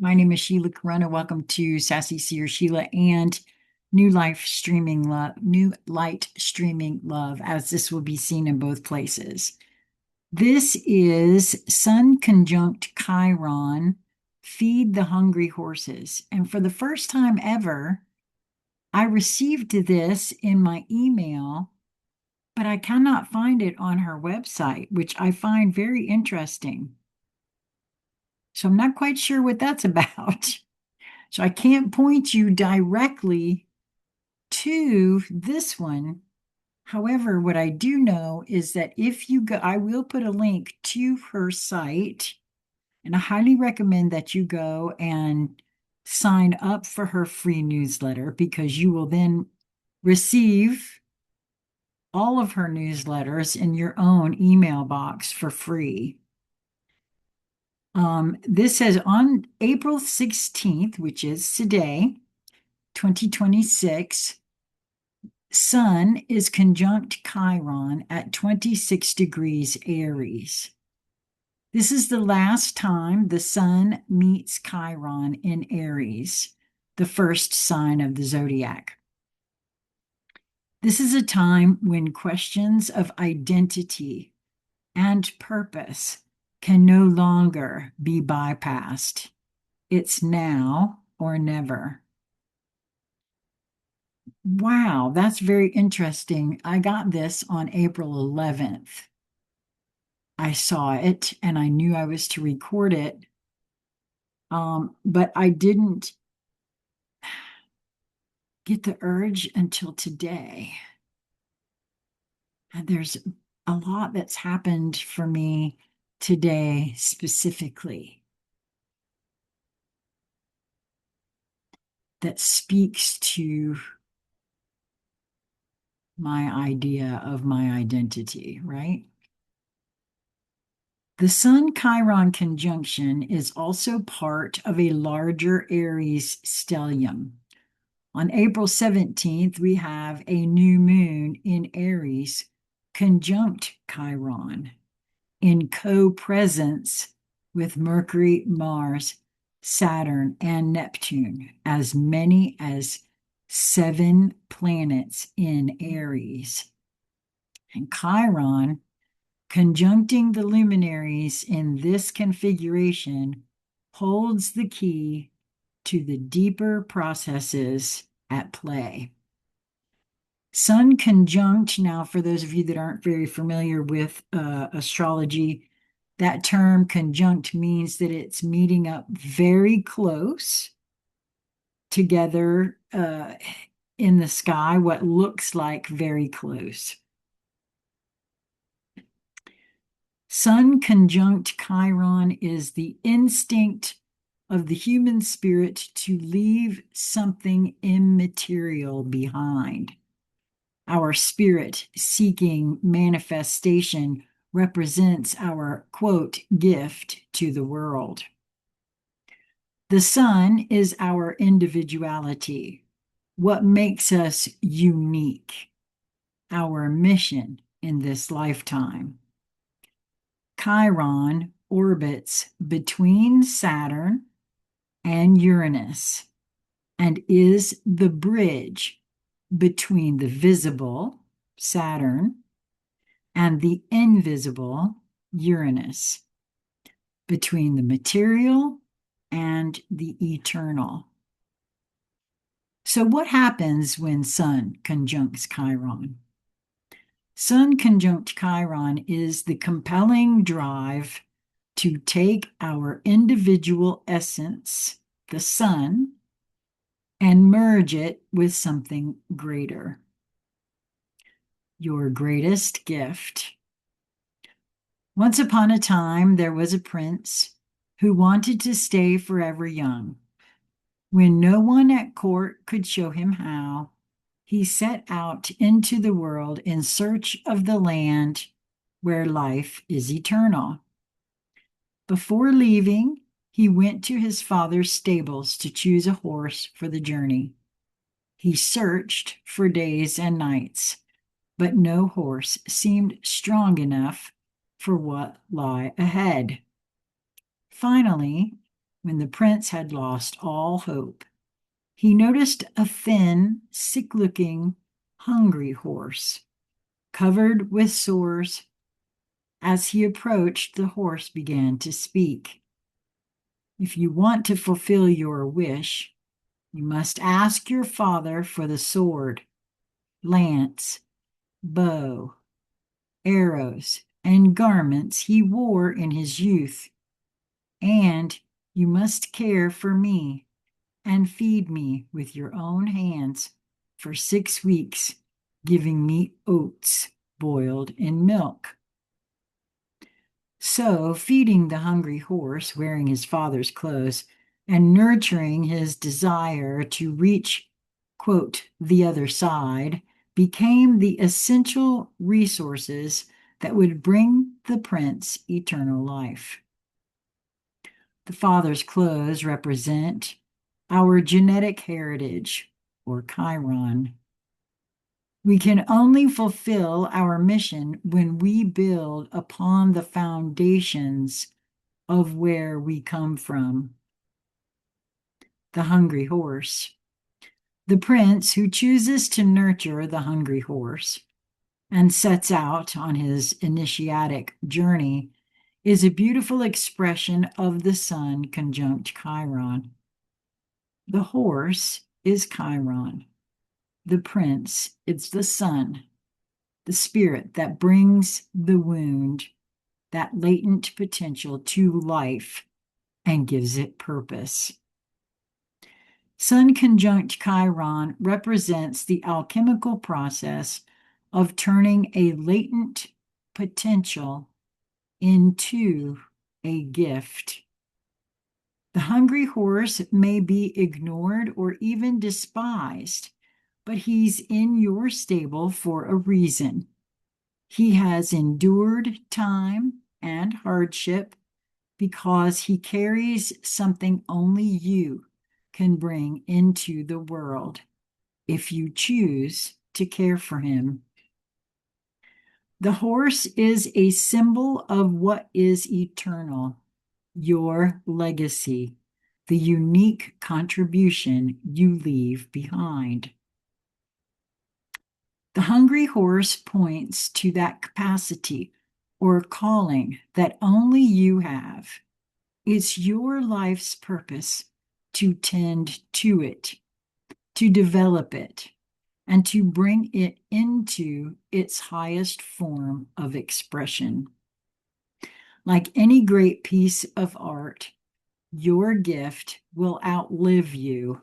My name is Sheila Corona. Welcome to Sassy Seer Sheila and New Light Streaming Love, as this will be seen in both places. This is Sun Conjunct Chiron, Feed the Hungry Horses. And for the first time ever, I received this in my email, but I cannot find it on her website, which I find very interesting. So I'm not quite sure what that's about. So I can't point you directly to this one. However, what I do know is that if you go, I will put a link to her site, and I highly recommend that you go and sign up for her free newsletter, because you will then receive all of her newsletters in your own email box for free. This says on April 16th, which is today, 2026, Sun is conjunct Chiron at 26 degrees Aries. This is the last time the Sun meets Chiron in Aries, the first sign of the zodiac. This is a time when questions of identity and purpose can no longer be bypassed. It's now or never. Wow, that's very interesting. I got this on April 11th. I saw it and I knew I was to record it, but I didn't get the urge until today. And there's a lot that's happened for me today specifically that speaks to my idea of my identity, right? The Sun Chiron conjunction is also part of a larger Aries stellium. On April 17th, we have a new moon in Aries conjunct Chiron in co-presence with Mercury, Mars, Saturn, and Neptune, as many as 7 planets in Aries. And Chiron, conjuncting the luminaries in this configuration, holds the key to the deeper processes at play. Sun conjunct, now for those of you that aren't very familiar with astrology, that term conjunct means that it's meeting up very close together in the sky, what looks like very close. Sun conjunct Chiron is the instinct of the human spirit to leave something immaterial behind. Our spirit seeking manifestation represents our, quote, gift to the world. The sun is our individuality, what makes us unique, our mission in this lifetime. Chiron orbits between Saturn and Uranus and is the bridge between the visible, Saturn, and the invisible, Uranus, between the material and the eternal. So what happens when Sun conjuncts Chiron? Sun conjunct Chiron is the compelling drive to take our individual essence, the sun, and merge it with something greater. Your greatest gift. Once upon a time, there was a prince who wanted to stay forever young. When no one at court could show him how, he set out into the world in search of the land where life is eternal. Before leaving, he went to his father's stables to choose a horse for the journey. He searched for days and nights, but no horse seemed strong enough for what lay ahead. Finally, when the prince had lost all hope, he noticed a thin, sick-looking, hungry horse, covered with sores. As he approached, the horse began to speak. "If you want to fulfill your wish, you must ask your father for the sword, lance, bow, arrows, and garments he wore in his youth. And you must care for me and feed me with your own hands for 6 weeks, giving me oats boiled in milk." So, feeding the hungry horse, wearing his father's clothes, and nurturing his desire to reach, quote, the other side, became the essential resources that would bring the prince eternal life. The father's clothes represent our genetic heritage, or Chiron. We can only fulfill our mission when we build upon the foundations of where we come from. The hungry horse. The prince who chooses to nurture the hungry horse and sets out on his initiatic journey is a beautiful expression of the sun conjunct Chiron. The horse is Chiron. The prince is the sun, the spirit that brings the wound, that latent potential to life and gives it purpose. Sun conjunct Chiron represents the alchemical process of turning a latent potential into a gift. The hungry horse may be ignored or even despised, but he's in your stable for a reason. He has endured time and hardship because he carries something only you can bring into the world if you choose to care for him. The horse is a symbol of what is eternal, your legacy, the unique contribution you leave behind. The hungry horse points to that capacity or calling that only you have. It's your life's purpose to tend to it, to develop it, and to bring it into its highest form of expression. Like any great piece of art, your gift will outlive you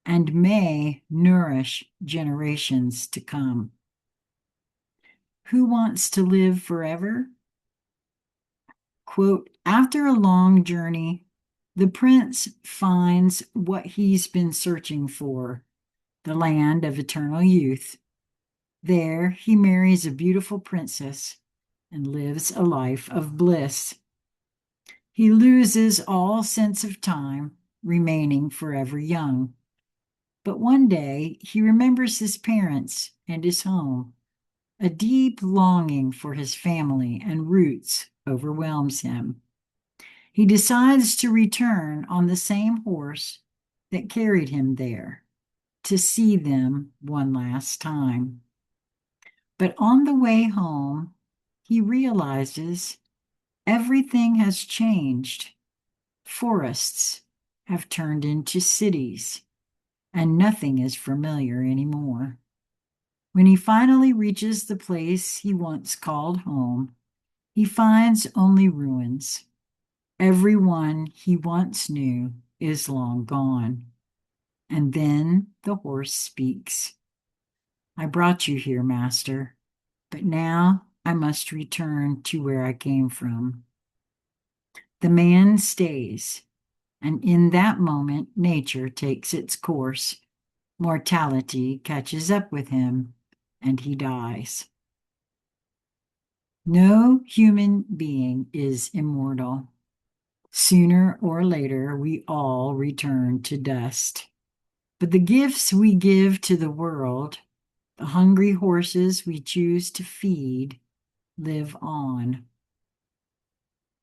and may nourish generations to come. Who wants to live forever? Quote, after a long journey, the prince finds what he's been searching for, the land of eternal youth. There, he marries a beautiful princess and lives a life of bliss. He loses all sense of time, remaining forever young. But one day, he remembers his parents and his home. A deep longing for his family and roots overwhelms him. He decides to return on the same horse that carried him there, to see them one last time. But on the way home, he realizes everything has changed. Forests have turned into cities, and nothing is familiar anymore. When he finally reaches the place he once called home, he finds only ruins. Everyone he once knew is long gone. And then the horse speaks. I brought you here, master, but now I must return to where I came from. The man stays, and in that moment, nature takes its course. Mortality catches up with him, and he dies. No human being is immortal. Sooner or later, we all return to dust. But the gifts we give to the world, the hungry horses we choose to feed, live on.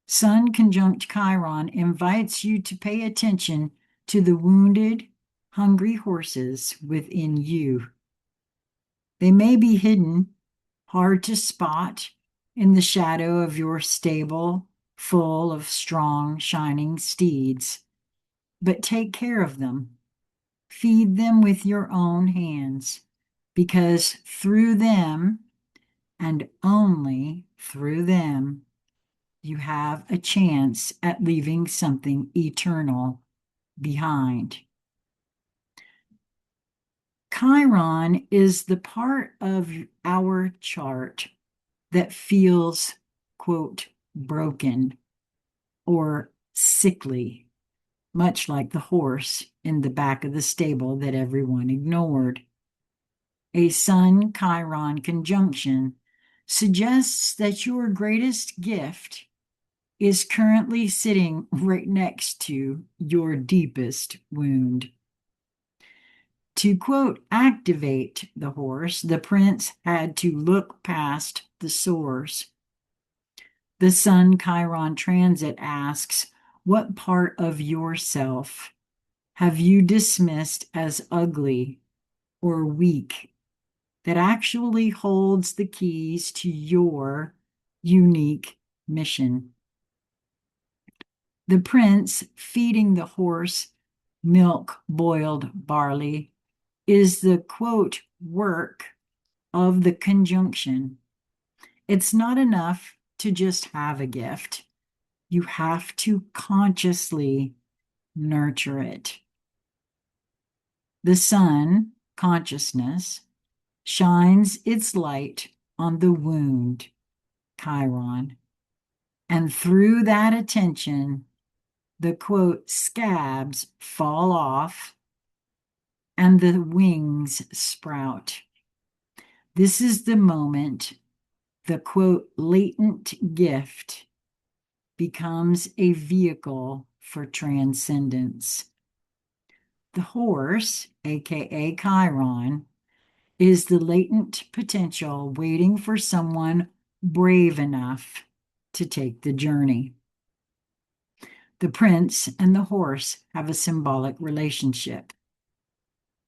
Sun conjunct Chiron invites you to pay attention to the wounded, hungry horses within you. They may be hidden, hard to spot, in the shadow of your stable, full of strong, shining steeds. But take care of them. Feed them with your own hands, because through them, and only through them, you have a chance at leaving something eternal behind. Chiron is the part of our chart that feels, quote, broken or sickly, much like the horse in the back of the stable that everyone ignored. A Sun Chiron conjunction suggests that your greatest gift is currently sitting right next to your deepest wound. To, quote, activate the horse, the prince had to look past the sores. The Sun Chiron transit asks, what part of yourself have you dismissed as ugly or weak that actually holds the keys to your unique mission? The prince feeding the horse milk boiled barley is the, quote, work of the conjunction. It's not enough to just have a gift. You have to consciously nurture it. The sun, consciousness, shines its light on the wound, Chiron, and through that attention, the, quote, scabs fall off and the wings sprout. This is the moment the, quote, latent gift becomes a vehicle for transcendence. The horse, aka Chiron, is the latent potential waiting for someone brave enough to take the journey. The prince and the horse have a symbolic relationship.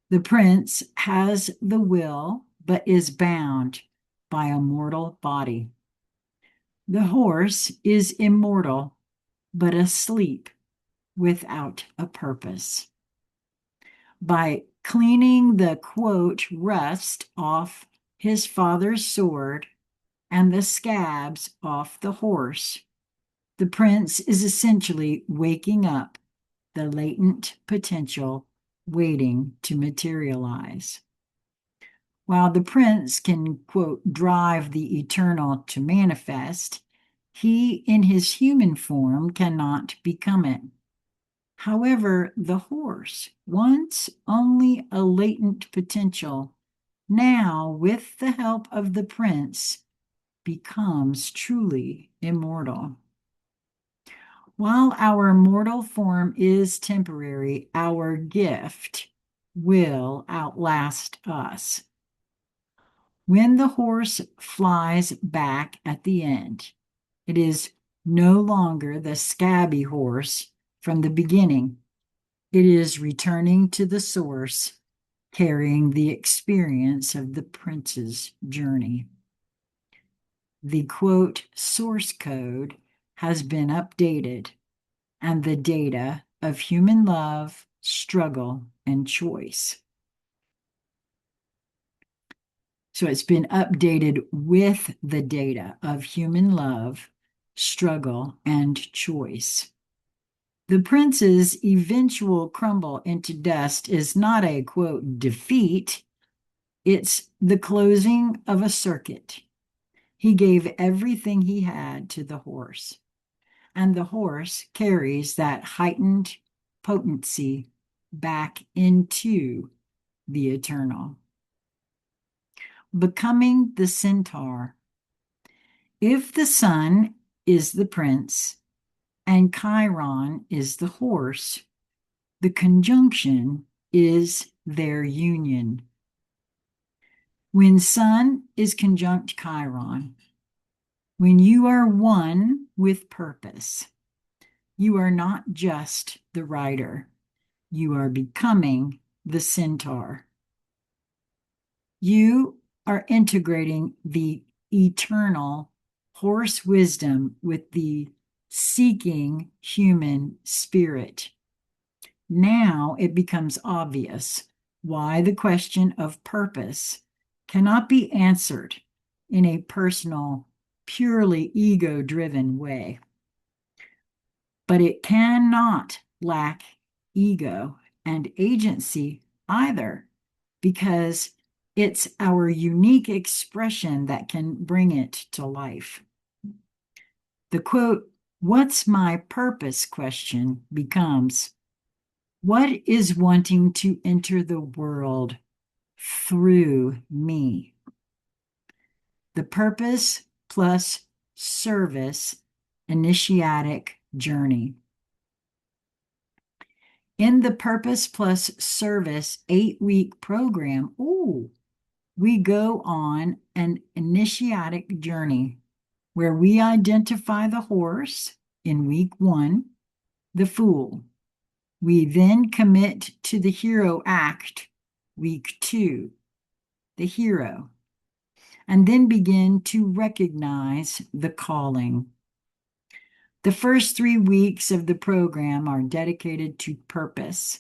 The prince has the will, but is bound by a mortal body. The horse is immortal, but asleep without a purpose. By cleaning the, quote, rust off his father's sword and the scabs off the horse, the prince is essentially waking up the latent potential waiting to materialize. While the prince can, quote, drive the eternal to manifest, he in his human form cannot become it. However, the horse, once only a latent potential, now, with the help of the prince, becomes truly immortal. While our mortal form is temporary, our gift will outlast us. When the horse flies back at the end, it is no longer the scabby horse from the beginning. It is returning to the source, carrying the experience of the prince's journey. The, quote, source code has been updated, and the data of human love, struggle, and choice. So it's been updated with the data of human love, struggle, and choice. The prince's eventual crumble into dust is not a, quote, defeat. It's the closing of a circuit. He gave everything he had to the horse, and the horse carries that heightened potency back into the eternal. Becoming the centaur. If the sun is the prince and Chiron is the horse, the conjunction is their union. When sun is conjunct Chiron, When you are one with purpose, you are not just the rider, you are becoming the centaur. You are integrating the eternal horse wisdom with the seeking human spirit. Now it becomes obvious why the question of purpose cannot be answered in a personal, purely ego driven way. But it cannot lack ego and agency either, because it's our unique expression that can bring it to life. The quote, "What's my purpose?" question becomes, what is wanting to enter the world through me? The purpose plus service initiatic journey. In the Purpose Plus Service 8-week program, we go on an initiatic journey where we identify the horse in week 1, the fool. We then commit to the hero act, week 2, the hero, and then begin to recognize the calling. The first 3 weeks of the program are dedicated to purpose.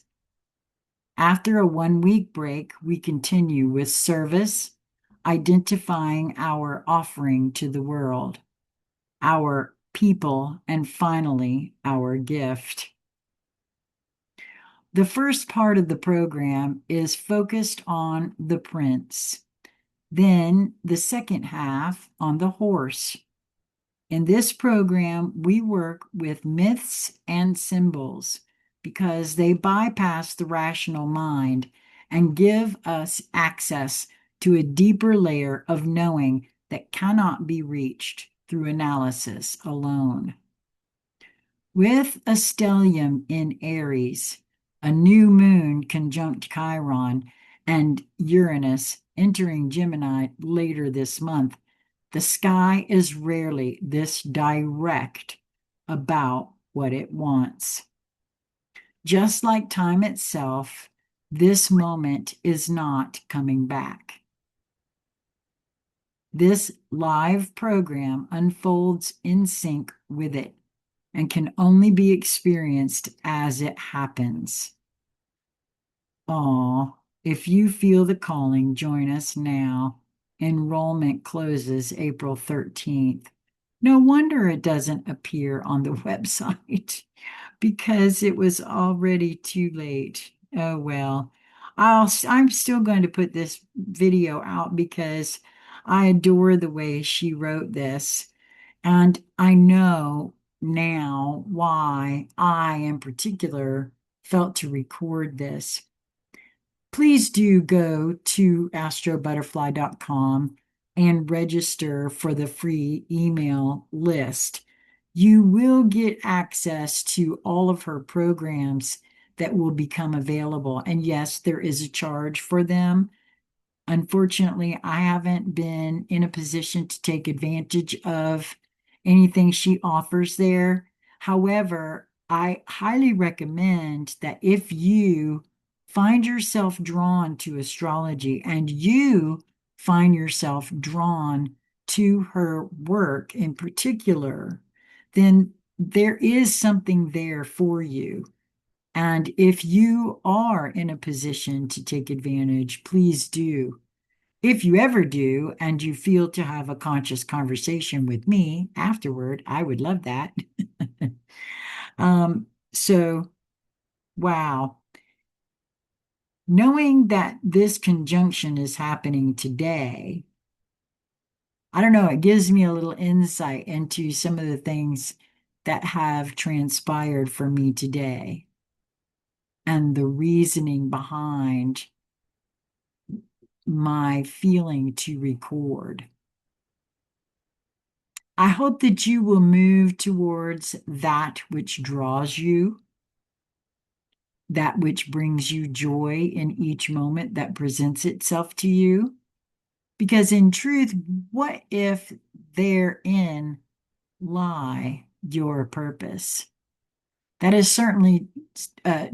After a 1-week break, we continue with service, identifying our offering to the world, our people, and finally, our gift. The first part of the program is focused on the prince, then the second half on the horse. In this program, we work with myths and symbols because they bypass the rational mind and give us access to a deeper layer of knowing that cannot be reached through analysis alone. With a stellium in Aries, a new moon conjunct Chiron, and Uranus entering Gemini later this month, the sky is rarely this direct about what it wants. Just like time itself, this moment is not coming back. This live program unfolds in sync with it and can only be experienced as it happens. If you feel the calling, join us now. Enrollment closes April 13th. No wonder it doesn't appear on the website because it was already too late. Oh well. I'm still going to put this video out because I adore the way she wrote this. And I know now why I, in particular, felt to record this. Please do go to astrobutterfly.com and register for the free email list. You will get access to all of her programs that will become available. And yes, there is a charge for them. Unfortunately, I haven't been in a position to take advantage of anything she offers there. However, I highly recommend that if you find yourself drawn to astrology and you find yourself drawn to her work in particular, then there is something there for you. And if you are in a position to take advantage, please do. If you ever do, and you feel to have a conscious conversation with me afterward, I would love that. So, wow. Knowing that this conjunction is happening today, I don't know, it gives me a little insight into some of the things that have transpired for me today and the reasoning behind my feeling to record. I hope that you will move towards that which draws you, that which brings you joy in each moment that presents itself to you. Because in truth, what if therein lie your purpose. That has certainly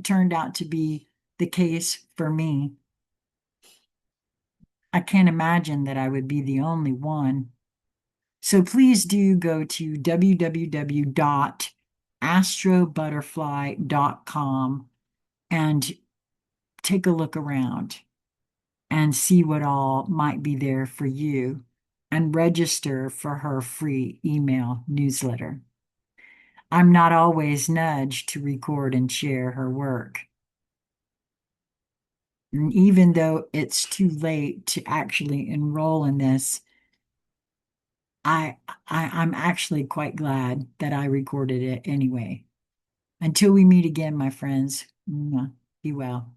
turned out to be the case for me. I can't imagine that I would be the only one. So please do go to www.astrobutterfly.com and take a look around and see what all might be there for you and register for her free email newsletter. I'm not always nudged to record and share her work. And even though it's too late to actually enroll in this, I'm actually quite glad that I recorded it anyway. Until we meet again, my friends, be well.